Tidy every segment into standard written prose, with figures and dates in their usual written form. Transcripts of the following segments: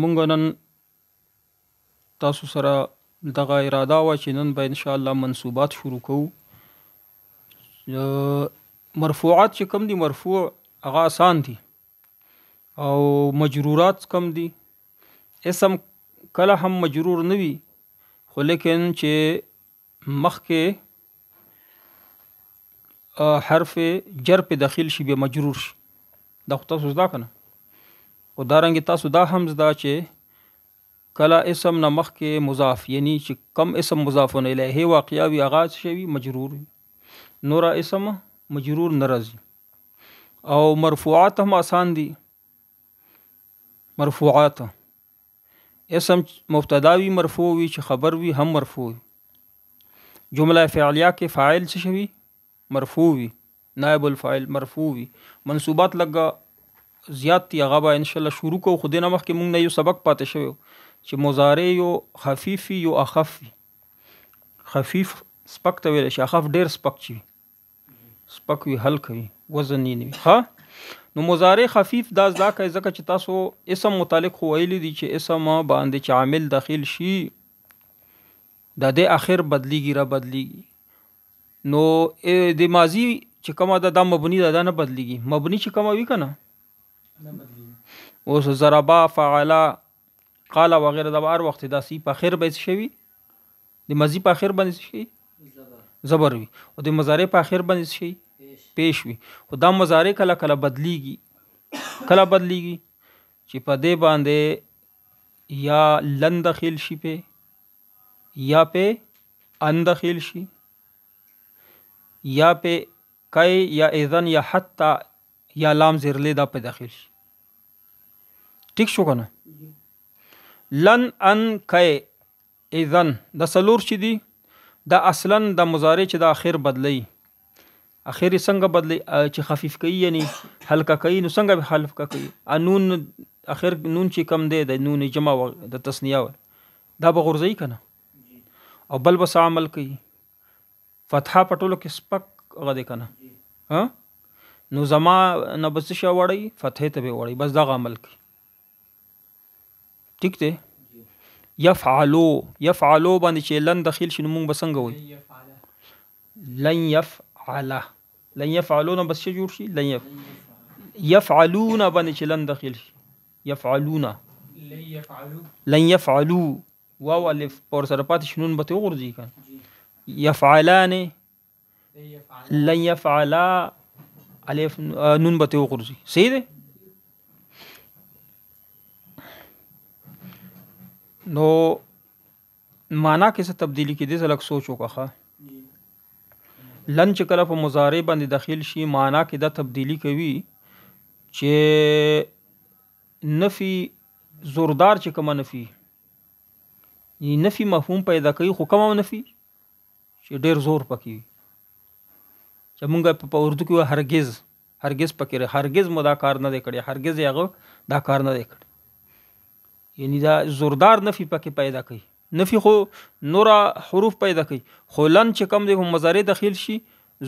مونږ نن تاسو سره دغه اراده وه چې نن به انشاءالله منصوبات شروع کوو. مرفوعات چې کم دي مرفوع هغه آسان دي او مجرورات کم دي. اسم کله هم مجرور نه وي خو لیکن چې مخکې حرف جر په داخل شي بیا مجرور شي. دا خو تاسو زده کنه. او دارنګه تاسو دا هم زده چې کله اسم نه مخکې مضاف یعنی چې کم اسم مضاف الیه واقعا وي هغه شوی مجرور وي. نور اسم مجرور نه راځي. او مرفوعات هم آسان دي. مرفوعات اسم مبتدا وي مرفوع وي چې خبر وي هم مرفوع وي. جمله فعلیه کې فاعل څه شوی مرفوع وي. نائب الفاعل مرفوع وي. منصوبات لګه زیات تی هغه به ان شاء الله شروع کو. خو دینه مخکې مونږ نه یو سبق پاتې شوی چې مضارع یو خفیف یو اخف وي. خفیف سپک ته ویل شي، اخف ډیر سپک چي سپک وي هلک وي وزن یې نه وي. ها نو مضارع خفیف دا ځکه چې تاسو اسم متعلق خو ویلی دي چې اسم باندې چې عامل داخل شي د اخر بدلیږي را بدلیږي. نو د ماضی چې کومه د مبني د نه بدلیږي. مبني چې کومه وي کنه اوس ضربا فعلا قال وغیره د هر وخت داسي په اخر به شي د ماضی په اخر باندې شي زبر وي او د مضارع په اخر باندې شي پیش وي. او دا مضارع کله کله بدلیږي چې په دې باندې یا لن داخل شي په یا په ان داخل شي یا په کای یا اذن یا حتی یا لام زرلی دا په داخل شي. ٹھیک شو کنه. لن ان کای اذن د سلور چې دی دا اصلا د مضارع چې د اخر بدلی اخر څنګه بدلی چې خفیف کوي یعنی هلکه کوي. نو څنګه به هلکه کوي؟ انون اخر نون چې کم دی د نون جمع د تثنیه دا به غورځي کنه او بل بس عمل کوي. فتحه پټولو کې سپک غده کنه. ها نو زما نه بس شو وړي فتحه ته به وړي بس دا عمل کوي. ٹھیک دی. یفعلو باندې چې لن داخل شنو مونږ بسنګ وي لن يفعلون بس شي جوړ شي يفعلون باندې چې لن داخل شي يفعلون لن يفعلوا واو الف پر سره پات شنون به وګرځي kan يفعلان لن يفعلا الف نون به وګرځي. صحیح دی. نو معنا کې څه تبدیلی کې دې زلک سوچ وکړه. لن چې کله په مضارع باندې داخل شي معنا کې دا تبدیلی کوي چې نفي زوردار چې کوم نفي مفهوم پیدا کوي خو کوم نفي چې ډیر زور پکې وي. چې مونږ په اردو کې هرگز پکې هرگز مو دا کار نه دی کړی هرگز هغه دا کار نه دی کړی یعنی دا زوردار نفي پکې پیدا کوي. نفي خو نورا حروف پیدا کوي خو لن چې کم دی په مضارع داخل شي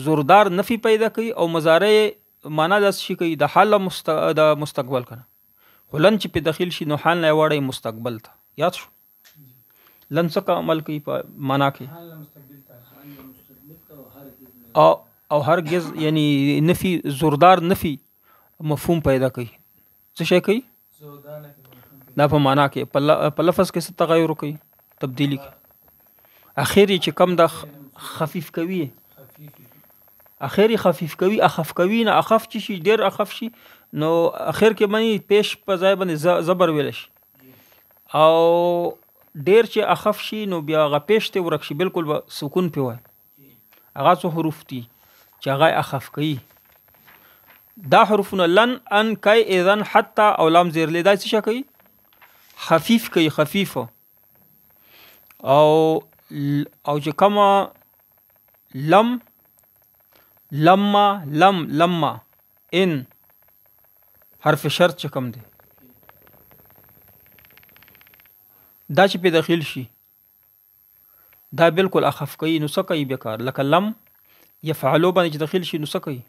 زوردار نفي پیدا کوي او مضارع معنا داس شي کوي د حال د مستقبل کنه. خو لن چې په داخل شي نو حال نه وړي مستقبل ته یاد شو. لن څه عمل کوي په معنا کې او هرگز یعنی نفي زوردار نفي مفهوم پیدا کوي. څه شي کوي دا په معنا کې په لفظ کې څه تغیر کوي تبدیلی کوي. اخیری چې کم د خفیف کوي اخف کوي نه اخف چې شي ډیر اخف شي نو اخر کې معنی پیش په ځای باندې زبر ویل شي او ډیر چې اخف شي نو بیا غ پیش ته ورک شي بالکل سکون په وای. هغه څو حروف دي چې هغه اخف کوي. دا حروفونه لن ان کای اذن حتی او لام زیر لیدا څه کوي خفیف کوي خفیف او چې کما لما ان حرف شرط چې کم دی دا چې په داخل شي دا بالکل اخف کوي. نو څه کوي بیکار لکه لم يفعلوا باندې چې داخل شي نو څه کوي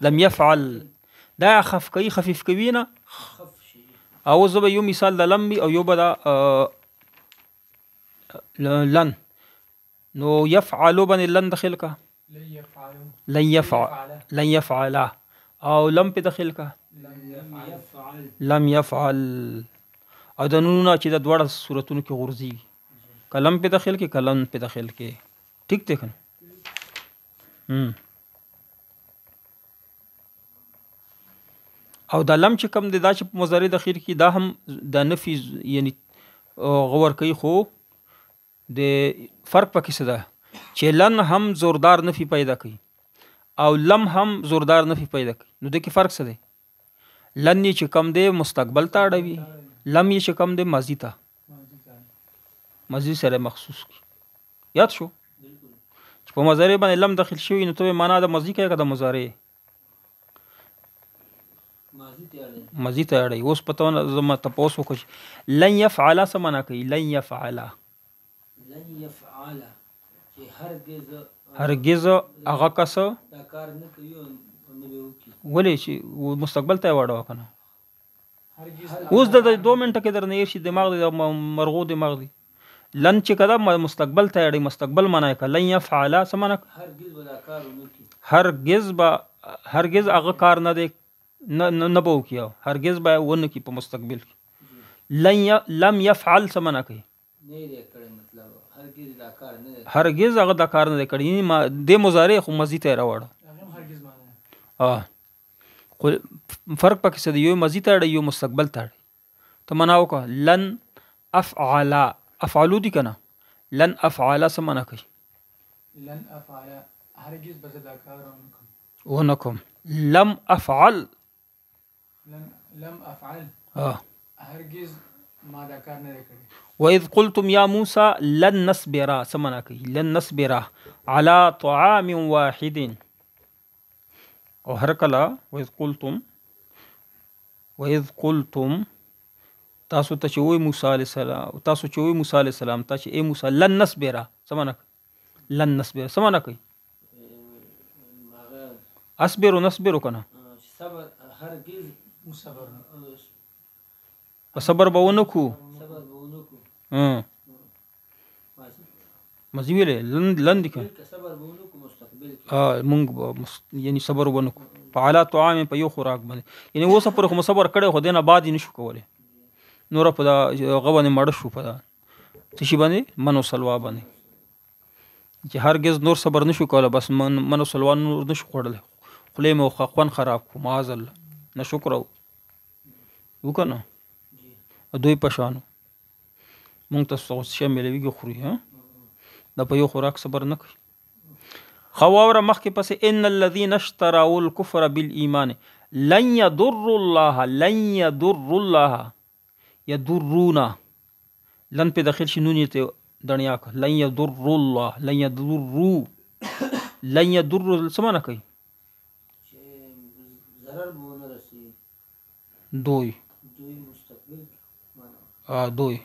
لم يفعل دا خف کوي خفیف کوي نه. او زه به یو مثال د لم او یو به د لن. نو یفعلو باندې لن داخل کا لن یفعلا، او لم په داخل کا لم یفعل. او د نونونه چې د دواړه صورتونو کې غورځي، کلم په داخل کې کلم په داخل کې. ٹھیک دی کنه. او دا لم چې کم دی دا چې په مضارع د اخیر کې دا هم د نفي یعنی غور کوي، خو د فرق پکې څه ده چې لن هم زوردار نفي پیدا کوي او لم هم زوردار نفي پیدا کوي. نو د کې فرق څه دی؟ لن چې کم دی مستقبل ته اړوي، لم چې کم دی ماضي ته، ماضي سره مخصوص کی. یاد شو چې په مضارع باندې لم داخل شوی نو ته معنا د ماضي کوي که د مضارع؟ ماضي ته اړوي. اوس پته زما تاسو وکړئ لن يفعل څه معنا کوي؟ لن يفعل چې هرگز هغه کس دا کار نه کوي او نه به وکړي. ولې چې مستقبل ته واړو کنه. اوس د 2 منټه کې درنه شي دماغ د مرغو دماغ دی. لن چې کدا مستقبل ته اړي، مستقبل معنا کوي لن يفعل څه معنا؟ هرگز به دا کار نه کوي، هرگز هغه کار نه دی نه به وکړي، هرگز به ونه کوي په مستقبل کې. لم يفعل څه معنا کوي؟ نه دی کړی، مطلب هرگز دا کار نه دی، هرگز هغه دا کار نه دی کړی. د مضارع خو ماضي ته راوړه. هرگز معنا خو فرق پکې څه دی؟ یو ماضي ته اړي، یو مستقبل ته اړي. ته معنا وکړه لن افعل، افعلو دي کنه. لن افعل څه معنا کوي؟ لن افعل هرگز به دا کار ونکم. لم افعل هرگز ما دا کار نه کړی. وَإِذْ قُلْتُمْ يَا مُوسَى لَن نَصْبِرَ څه معنا کوي؟ لن نصبر على طعام واحد. او هر کله وَإِذْ قُلْتُم تاسو ته چې وای موسی علیه السلام، تاسو چې وای موسی علیه السلام ته چې اے موسی لن نصبر څه معنا کوي؟ لن نصبر څه معنا کوي؟ اصبر نصبر کنه صبر هرگز صبر صبر به ونکو مزي ویلې لن دي کنه صبر به ونکو مستقبل مونږ یعنی صبر ونکو په اعلی طعام په یو خوراک باندې، یعنی اوس پر خو صبر کړي خو دینه بعد نشو کولای. نور په دا غوونه مړ شو په دا تشي باندې منو سلوا باندې چې هرگز نور صبر نشو کولای، بس منو سلوا نور نشو خوړل، خله مو خوان خراب کو معاذ الله نه شکر وکنه دوی پښانو مونږ تاسو څه ملويږي خوري ها دا په یو خوراک صبر نه کوي. خواور مخکې پس ان الذين اشتروا الكفر بالايمان لن يضر الله يضرونا لن په داخل شي نونی ته دنیا کو لن يضر الله لن يضر سمانه کوي ضرر بونه رسي دوی مستقبل دوی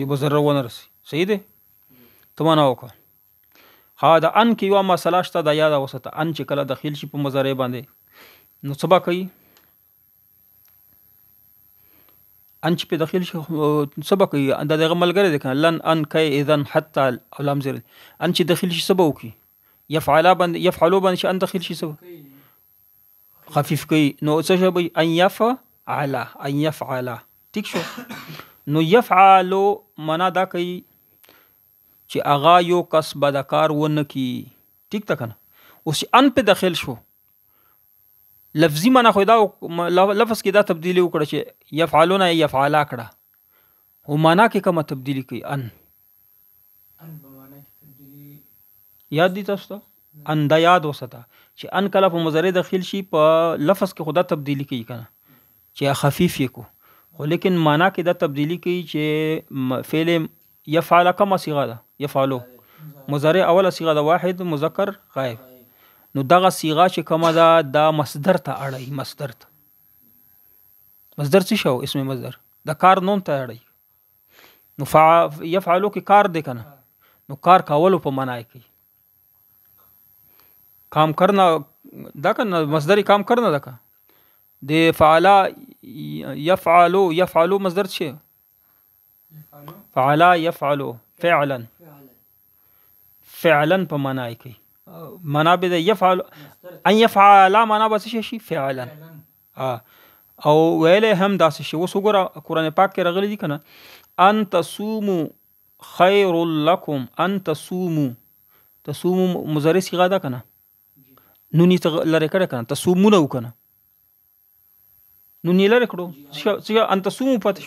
به ضرر ونه رسي. صحیح ده تمنا وکړه. ها دا ان کې یو مسله شته دا یاد اوسته، ان چې کله داخل شي په مضارع باندې نو سبا کوي، ان چې په داخل شي سبا کوي دا دغه ملګری دی کنه لن ان کوي اذن حتی علام زر ان چې داخل شي سبا وکي يفعل باندې ان داخل شي سبا خفیف کوي نو څه شي ان يفعل ټیک شو. نو يفعل معنا دا کوي چې اغا یو کس به دا کار ونه کی. ټیک تا کنه. اوس ان په داخل شو لفظي معنا خو دا لفظ کې دا تبدیلی وکړه چې يفعلون يفعلا کړه، او معنا کې کومه تبدیلی کوي؟ ان په معنا کې تبدیلی یاد دي تاسو ته؟ ان دا یاد وساته چې ان کله په مضارع داخل شي په لفظ کې خدا تبدیلی کوي کنه چې خفیف یې کو، خو لیکن معنا کې دا تبدیلی کوي چې فعل يفعل کما صيغه ده، يفعلو مضارع اوله صيغه ده واحد مذکر غائب، نو دغه صيغه چې کومه ده دا مصدر ته اړي. مصدر څه شو؟ اسم مصدر د کار نوم ته اړي. نو يفعلو کې کار دی کنه، نو کار کولو په معنا کوي. کام کرنا دا کنه مصدر کام کرنا دا کا د فعلا یفعلو مصدر څه فعلا یفعلو فعلا په معنا یې کوي معنا به د یفعل ان یفعل معنا به څه شي فعلا او ویلې هم داسې شي. اوس وګوره قرآن پاک کې راغلی دي کنه ان تصوموا خیر لکم ان تصوموا مضارع صيغه ده کنه نون یې لرې کړه کنه تصومونه وکنه نون یې لرې کړو څه ان تصوموا پاتې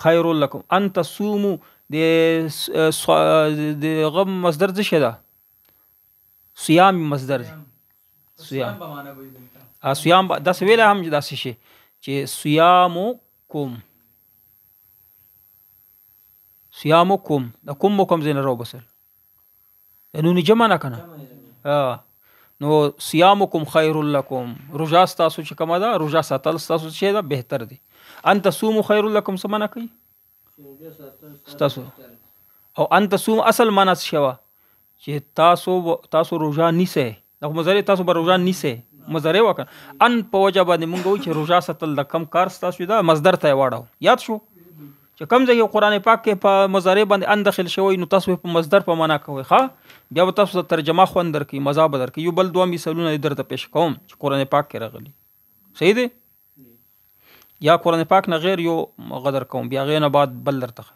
خیر لکم ان تصوموا د غم مصدر څه شي ده صيام مصدر دی صيام صيام داسې ویله هم داسې شي چې صيامكم د کوم ځای نه راوباسل نون جمع نه کنه نو صيامكم خیر لکم روژه ستاسو چې کومه ده روژه ساتل ستاسو چې ده بهتر دی. ان تصوموا خیر لکم څه معنا کوي ستاسو او ان تصوم اصل معنا څه شوه چې تاسو روژه نیسئ دا مضارع تاسو به روژه نیسئ مضارع وکړه ان په وجه باندې مونږ وایو چې روژه ساتل د کم کار ستاسو ده مصدر ته یې واړو یاد شو چې کم ځای قرآن پاک کې په مضارع باندې ان داخل شوی نو تاسو په مصدر په معنا کوئ ښه بیا به تاسو ترجمه خوند درکړي مزه به درکړي یو بل دوه مثالونه درته پیش کوم چې قرآن پاک کې راغلي صحیح دی یا قرآن پاک نه غیر یو غدر کوم بیا غیر نه بعد بل درته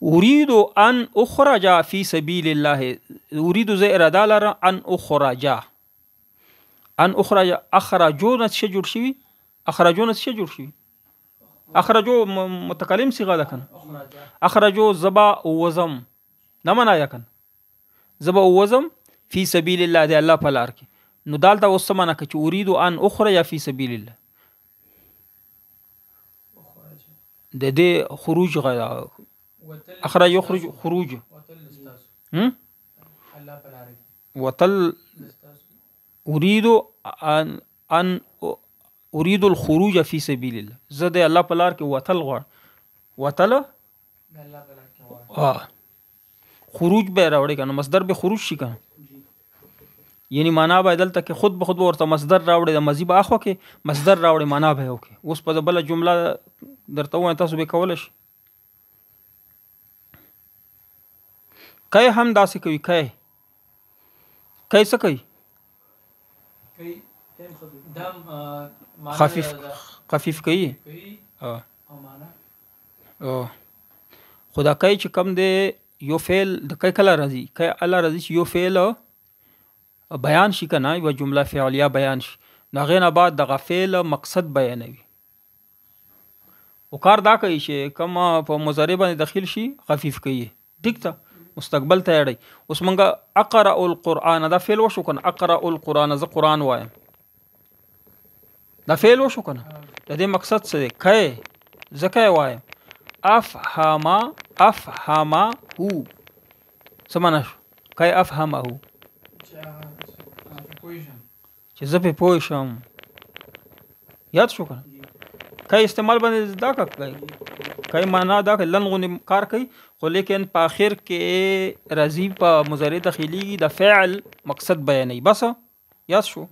اريد ان اخرج في سبيل الله اريد زي اراده لره ان اخرج اخرجون څه جوړ شي اخرجو متکلم صيغه ده کنه اخرجو زبا وزم نه معنا یا کنه زبا وزم فی سبیل الله دی الله په لار کې نو دالته اوس معنا کوي چې اريد ان اخرج فی سبیل الله د دې خروج غیر اخرج يخرج خروج وتل اريد ان اريد الخروج في سبيل الله زه د الله په لار کې وتل غواړم وتل خروج به راوړي کنه مصدر به خروج شي کنه یعنی معنا به دلته کې خود به خود ورته مصدر راوړي د مضی به اخو کې مصدر راوړي معنا به وکي اوس په بل جمله درته وای تاسو به کول شي کای هم داسې کوي کای څه کوي خفیف کوي خدا کای چې کم دی یو فعل د کای کله راځي کای الله راځي چې یو فعل بیان شي کنه یو جمله فعلیه بیان شي نو هغې نه بعد دغه فعل مقصد بیانوي او کار دا کوي چې کوم په مضارع باندې داخل شي خفیف کوي ټیک ته مستقبل ته اړي اوس مونږه اقرا القرآن دا فعل وشو کنه اقرا القرآن زه قرآن وایم دا فعل وشو کنه د دې مقصد څه دی کای زکه وایم افهمه سمانه کای افهمه چې زه په پوه شم یاد شو کنه کای استعمال باندې دا کوي کای معنا دا لنغونی کار کوي خو لیکن په اخر کې راځي په مضارع داخلي د فعل مقصد بیانوي بس یاد شو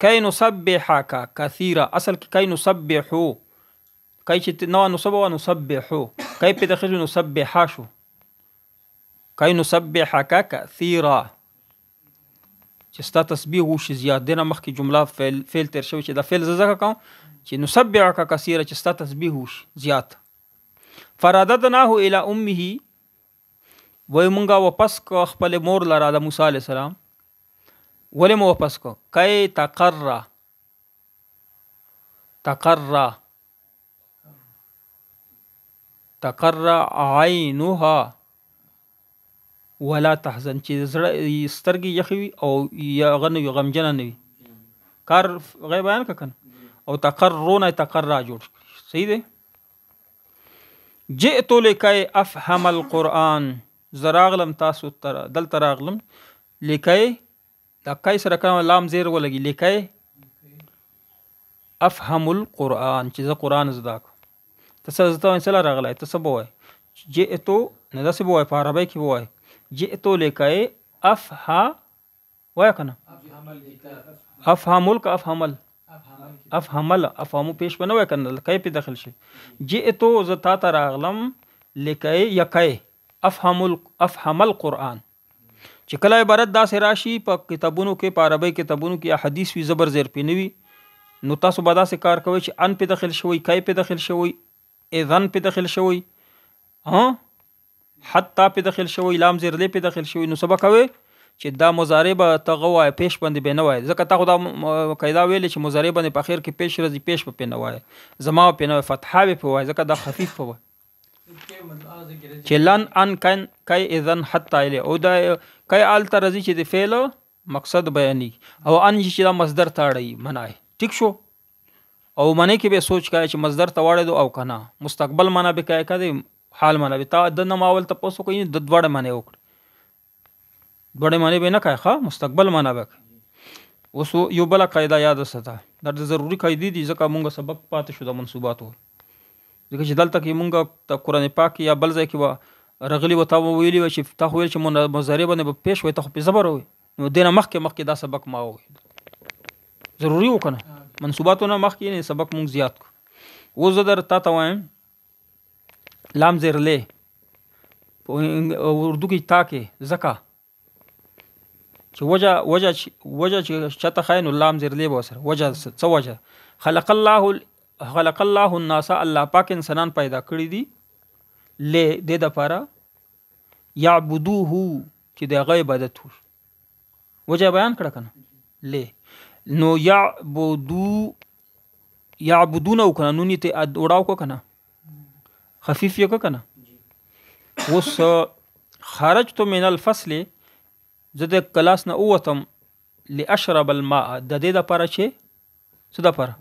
کای نسبحک کثیرا اصل کې کای نسبحو کای چې نو نسبحو کای په داخل نسبحا شو کای نسبحک کثیرا چې ستا تسبیح وشي زیات دینه مخکې جمله فعل تر شوی چې دا فعل زکه کوم چې نسبحک کثیرا چې ستا تسبیح وشي زیات فراددناه الى امه وای مونږه واپس کو خپل مور لره د موسی علی السلام ولې مو واپس کو کای تقر عینها ولا تحزن چې زړه سترګې یخوي او یا غنوي غمجن نه وي کار غي بیان ککن او تقرون تقرا جوړ صحیح دی جئت لکای افهم القرآن زراغلم تاسو تر دل تراغلم لکای دا کای سره کوم لام زیر ولګي لکای افهم القرآن چې زه قرآن زده کو تاسو زته انسلا راغلای تاسو بوای جئت نه تاسو بوای په عربی کې بوای جئت لکای افها وای کنه افهمل کا افهمل افهمو پیش به نه وای کنه کای په داخل شي جئتو ز تا ته راغلم لکای یکای افهم القرآن چې کله عبارت داسې راشي په کتابونو کې په عربی کتابونو کې حدیث وی زبر زیر پینوي نو تاسو به داسې کار کوئ چې ان په داخل شوی کای په داخل شوی اذن په داخل شوی حتی په داخل شوی لام زیر له په داخل شوی نو سبا کوي چې دا مضارع به تغوای پیش باندې به نه وای ځکه تا خو دا قاعده ویل چې مضارع باندې په اخر کې پیش راځي پیش په نه وای زما په نه فتحه په وای ځکه دا خفیف په وای چې لن ان کان کای اذن حتی له او دا کای ال ترځي چې د فعل مقصد بیانې او ان چې دا مصدر تاړي منای ٹھیک شو او منې کې به سوچ کای چې مصدر ته واړې او کنه مستقبل معنا به کای کده حال معنا به تا د نماول ته پوسو کوي د دوړ معنی وکړه دوړې معنی به نه کوي ښه مستقبل معنا به اوس یو بل قاعده یاد وساته دا ضروری قاعده دي ځکه مونږ سبق پاتې شو د منصوباتو ځکه چې دلته کې مونږ د قران پاک یا بل ځای کې رغلی وتا ویلی و چې تا ویل چې مضارع باندې پیش وي ته په زبر وي نو دینه مخکې دا سبق ما وي ضروری وکنه منصوباتو نه مخکې نه سبق مونږ زیات کو و زدر تا ته وایم لام زیر له اردو کې تا کې زکا چې وجه چې چته خاين لام زیر له وسره وجه څه وجه خلق الله الناس الله پاک انسانان پیدا کړی دي له د لپاره يعبدوه چې د غیب عبادت وجه بیان کړه کنه له نو يعبدون او کنه نونی ته وړاو کو کنه خفیف یو کنه اوس خرجت من الفصل زده کلاس نه اوتم لاشرب الماء د دې لپاره چې څه د لپاره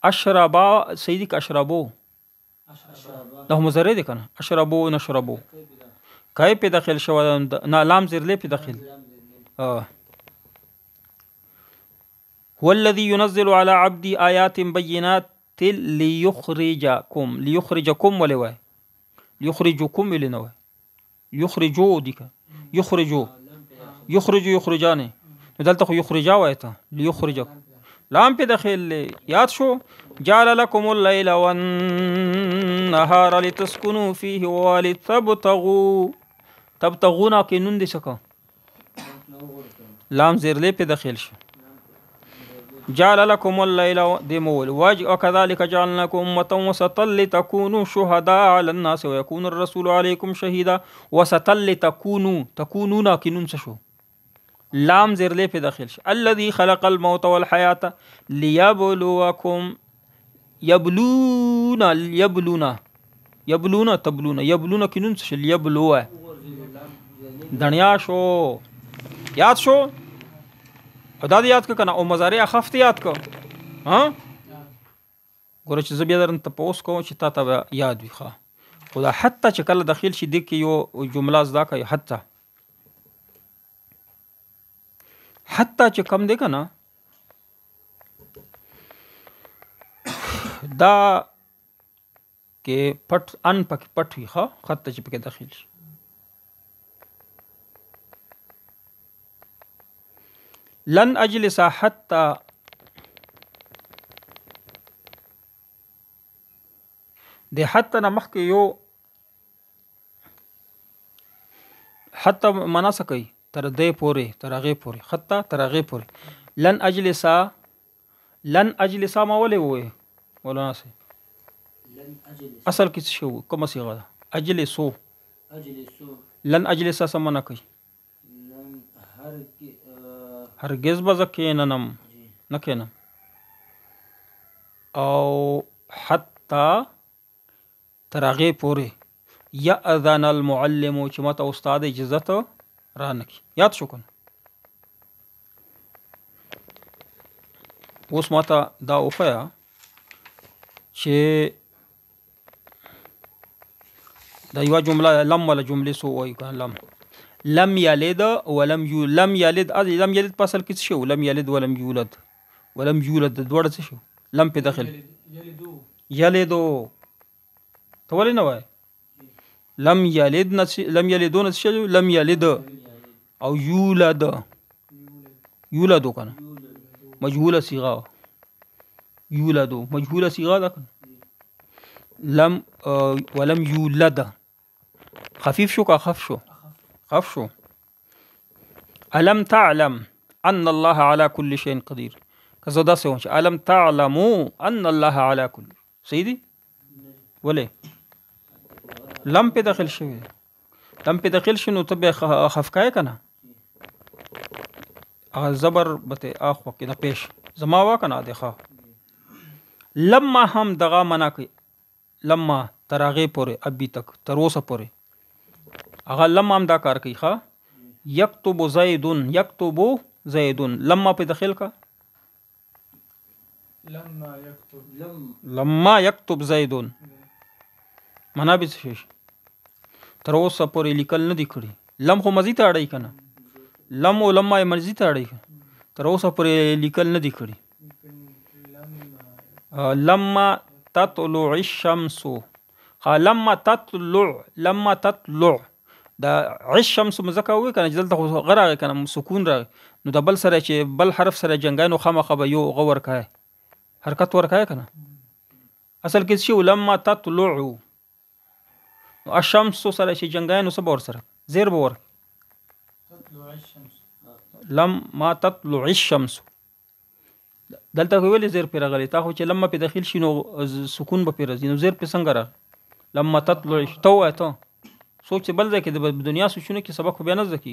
اشربا سیدی کا اشربو ده مضارع دي کنه اشربو نشربو کای په داخل شو نه لام زیر له په داخل هو الذي ينزل على عبدي آيات بينات ليخرجكم ولوا ليخرجكم لنوا يخرجوا ديك يخرجان دلته يخرجا وایته ليخرجكم لام په داخل یاد شو جعل لكم الليل والنهار لتسكنوا فيه ولتبتغوا کې نون دي شکا لام زیر له په داخل شو جعل لكم الليل دمول وكذلك جعلناكم أمة وسطا لتكونوا شهداء على الناس ويكون الرسول عليكم شهيدا وسطا تكونون كنون شو لام زر له په داخل شي الذي خلق الموت والحياة ليبلوكم يبلون كنون شو ليبلوا دنیا شو یاد شو دا یاد ک کنه او مضارع خفت یاد کو ها ګور چې زبیا درن ته پوس کوم چې تا ته یاد وي ښه خدا حتی چې کله داخل شي د کې یو جمله زدا کوي حتی چې کم دی کنه دا کې پټ ان پک پټ وي ښه خط چې پکې داخل شي لن اجلس حتى د حتی نه مخکې یو حتی معنا څه کوي تر دې پورې تر هغې پورې حتی تر هغې پورې لن اجلس ما ولې ووایي مولانا سي اصل کې څه شو کومه صيغه ده اجلسو لن اجلس څه معنا کوي هرگز به کیننم نکینم او حتی ترغه پوره یاذن المعلم چې ماته استاد اجازه ته رانکي یاد شو کنه اوس ماته دا وفیا چې دا یو جمله لم ولا جمله سو وای کنه لم يلد ولم يولد لم يلد پاسل کې شو لم يلد ولم يولد دوړه څه شو لم په داخل یلدو ته ولې نه وای لم يلدون څه شو لم يلد او یولدو کنه مجهوله صيغه یولدو مجهوله صيغه ده لم ولم یولد خفیف شو که خف شو خف شو الم تعلم ان الله على كل شيء قدير کزه داسې و چې الم تعلموا ان الله على كل صحیح دي ولې لم په داخل شوی لم په داخل شنو ته به خفقای کنه زبر بته اخو کې نه پیش زما وا کنه دغه لما هم دغه منا کوي لما تراغه پورې ابي تک تر اوسه پورې هغه لما هم دا کار کوي ښا یكتب زید لما په داخل کا لما یكتب زید منا به شي تر اوسه پورې لیکل نه دی کړی لم خو مزید اړای کنه لم او لما مزید اړای تر اوسه پورې لیکل نه دی کړی لما تطلع الشمس لما تطلع دا الشمس مزکه وي کنه دلته غره کنه سکون راغی نو د بل سره چې بل حرف سره جنگانو خامخه به یو غور کای حرکت ورکای کنه اصل کې شی لما تطلع الشمس سره چې جنگانو سره ور سره زیر به ور لما تطلع الشمس دلته ویل زیر پر غلی تا خو چې لما په داخل شینو سکون به پر زینو زیر په څنګه را لما تطلع تو سوچ بل ځکه د دنیا سوچونه کې سبق بیان ځکه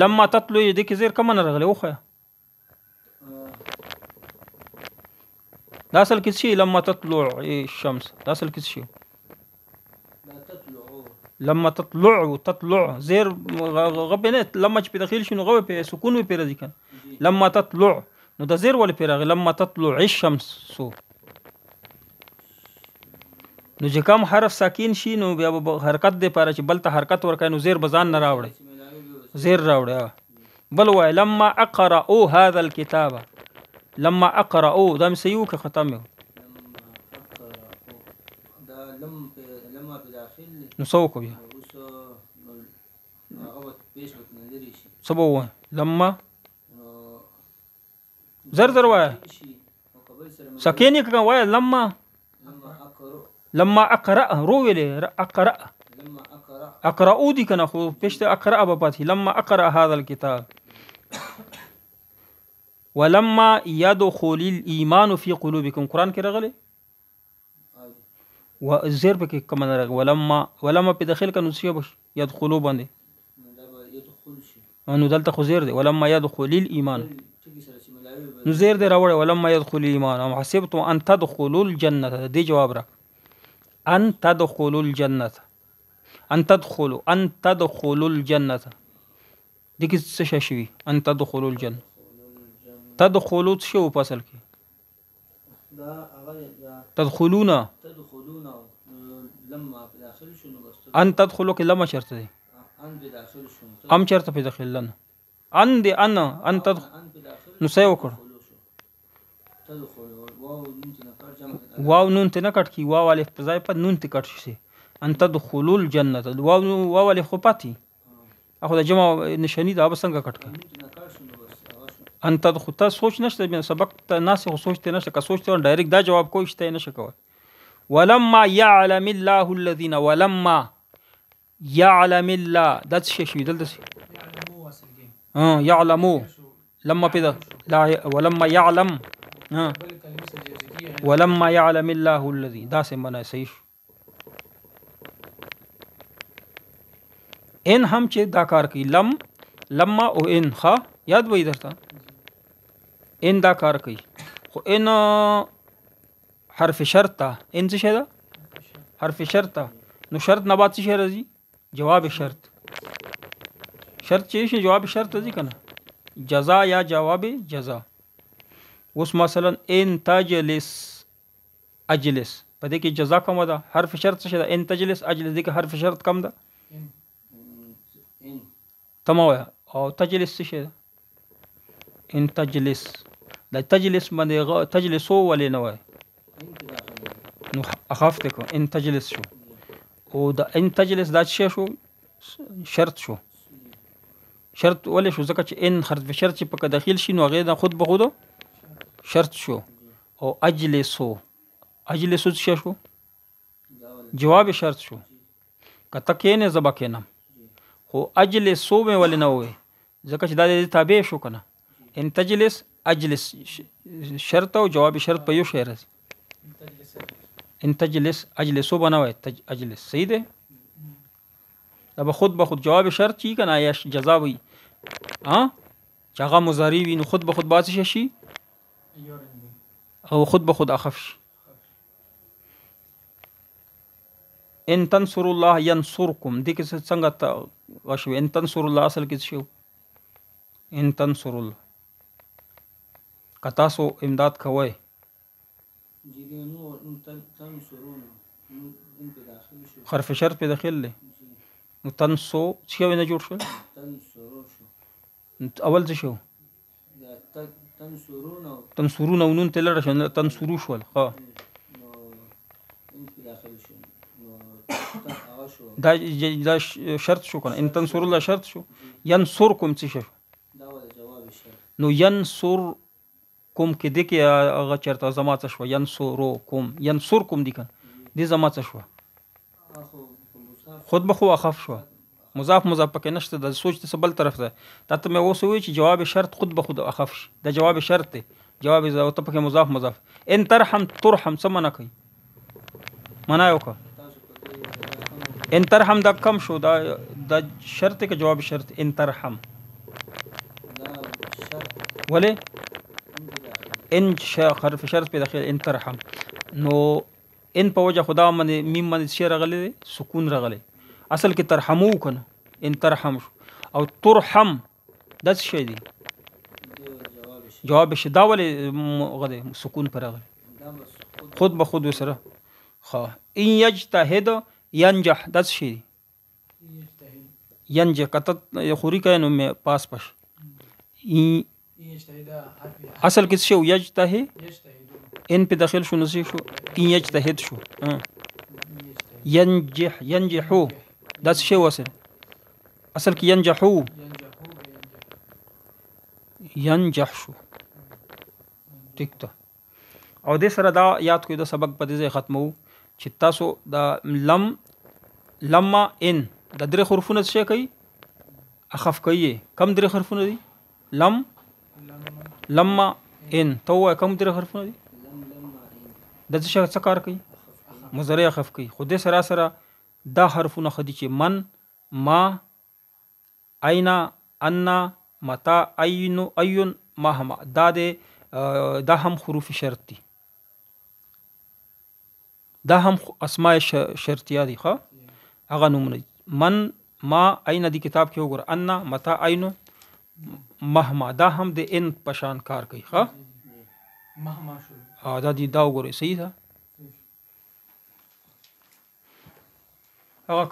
لما تطلع دې کې زیر کم نه راغلی اوخه دا اصل کې شي لما تطلع الشمس دا اصل کې شي لما تطلع زیر غبنت لما چې په داخل شنو غو په سکون په راځي کنه لما تطلع نو د زیر ول په راغلی لما تطلع الشمس سو نو چې کوم حرف ساکین شي نو بیا حرکت دی پاره چې بل ته حرکت ورکای نو زیر بزان نه راوړي زیر راوړي بل وای لما اقرا هذا الكتاب لما اقرا دا مسیو که ختم دا لما په داخل نو سو کو بیا سبو لما زر وای ساکین که وای لما اقرا رويله اقرا دي کنه خو پښته اقرا به پاتې لما اقرا هذا الكتاب ولما يدخل الايمان في قلوبكم قران کې راغلي وزير به کې کوم نه راغلي ولما په داخل کنه څه به يدخلوا باندې انو دلته خو زیر دی ولما يدخل الايمان نو زیر دی راوړ ولما يدخل الايمان ام حسبتم ان تدخلوا الجنه دي جواب را ان تدخلوا الجنه ان تدخلوا الجنه دي کې څه شي ان تدخلوا الجنه تدخلوا شو فصل کې تدخلون لما داخل شنو ان تدخلوا کې لما شرط دی ان بداخل شنو ام شرط په داخل لن ان دي ان تدخل نو سې وکړه واو نون ته نه کټ کی واو الف په ځای په نون ته کټ شي ان تدخلوا الجنه واو الف خو پاتې اخو د جمع نشانی دا به څنګه کټ کی ان تدخل تا سوچ نشته بیا سبق ته ناس خو سوچته نشته که سوچته ډایرکټ دا جواب کوی شته نشه کوي ولما يعلم الله الذين ولما يعلم الله دا څه شي دلته يعلموا لما پیدا لا ولما يعلم ولما يعلم الله الذي دا سمنا صحیح ان هم چې دا کار کوي لما او ان ښه یاد وای درته ان دا کار کوي خو ان حرف شرط ان څه ده حرف شرط نو شرط نه بعد څه راځي جواب شرط شرط چې جواب شرط راځي کنه جزا یا جواب جزا اوس مثلا ان تجلس اجلس په دې کې جزا کوم ده حرف شرط څه ده ان تجلس اجلس دې کې حرف شرط کم ده تمام او تجلس څه ده ان تجلس دا تجلس باندې تجلسو ولې نه وای نو اخافته کو ان تجلس شو او دا ان تجلس دا څه شو شرط شو شرط ولې شو ځکه چې ان حرف شرط په داخل شي نو غیر خود به خود شرط شو او اجلسو څه شو؟ جواب شرط شو. که ته کینې زه به کینم، خو اجلسو مې ولې نه ووایې ځکه چې دا د تابع شو که نه. ان تجلس اجلس شرط او جواب شرط په یو شی راځي. ان تجلس اجلسو به نه وایې اجلس. صحیح دی؟ دا به خود جواب شرط چی که نه یا جزا وي چې هغه مضارع وي نو خود به خود باید څه شي او خود به خود اخف شي. ان تنصروا الله ينصركم دې کې څنګه غشوي؟ ان تنصروا الله اصل کې شو ان تنصروا الله که تاسو امداد کوئ حرف شرط په داخل دی نو تنسو څه نه جوړ شو؟ اول څه شو؟ تنصرون او نون ته لړ شو تنصرو شول. ها دا شرط شو کنه. ان تنصر الله شرط شو. ینصرکم څه شو؟ نو ینصرکم کې د کې هغه چرته زما څه شو؟ ینصرکم دي کنه دې زما څه شو؟ خود به خو اخف شو. مضاف پکې نشته. د سوچ ته بل طرف ته تا ته مې اوس وی چې جواب شرط خود به خود اخف شي. دا جواب شرط دی. جواب ته پکې مضاف ان ترحم ترحم څه معنا کوي؟ معنا یو که ان ترحم دا کم شو. دا شرط کې جواب شرط ان ترحم ولې ان حرف شرط په داخل ان ترحم نو ان په وجه خدا باندې میم باندې شی راغلی سکون راغلی. اصل کې ترحمو کنه ان ترحم شو. او ترحم دا څه شی دی؟ جواب شدا ولې غده سکون پر راغلی خود به خود وسره. ان یجتهد ینجح دا څه شی دی؟ ینجح کته خوري کای نو مې پاس پش اصل کې څه شو؟ یجتهد ان په داخل شو نو شو ان یجتهد شو. ینجحو دا څه شی واسه؟ اصل کې ینجحو ینجح شو. ټیک ته او دې سره دا یاد کوئ د سبق په دې ختمو چې تاسو دا لما ان د درې حرفونه څه کوي؟ اخف کوي. کم درې حرفونه دي؟ لما ان تو کم درې حرفونه دي؟ د څه کار کوي؟ مضارع اخف کوي. خو دې سره دا حرفونه خدي چې من ما اینا انا متا ایون مهما دا هم حروف شرط دي. دا هم اسماء شرطیه دي. ښه هغه نومونه من ما اینا دی کتاب کې وګوره انا متا اینو مهما دا هم د ان پشان کار کوي. ښه مهما شو دا دی دا وګوره صحیح ده. هغه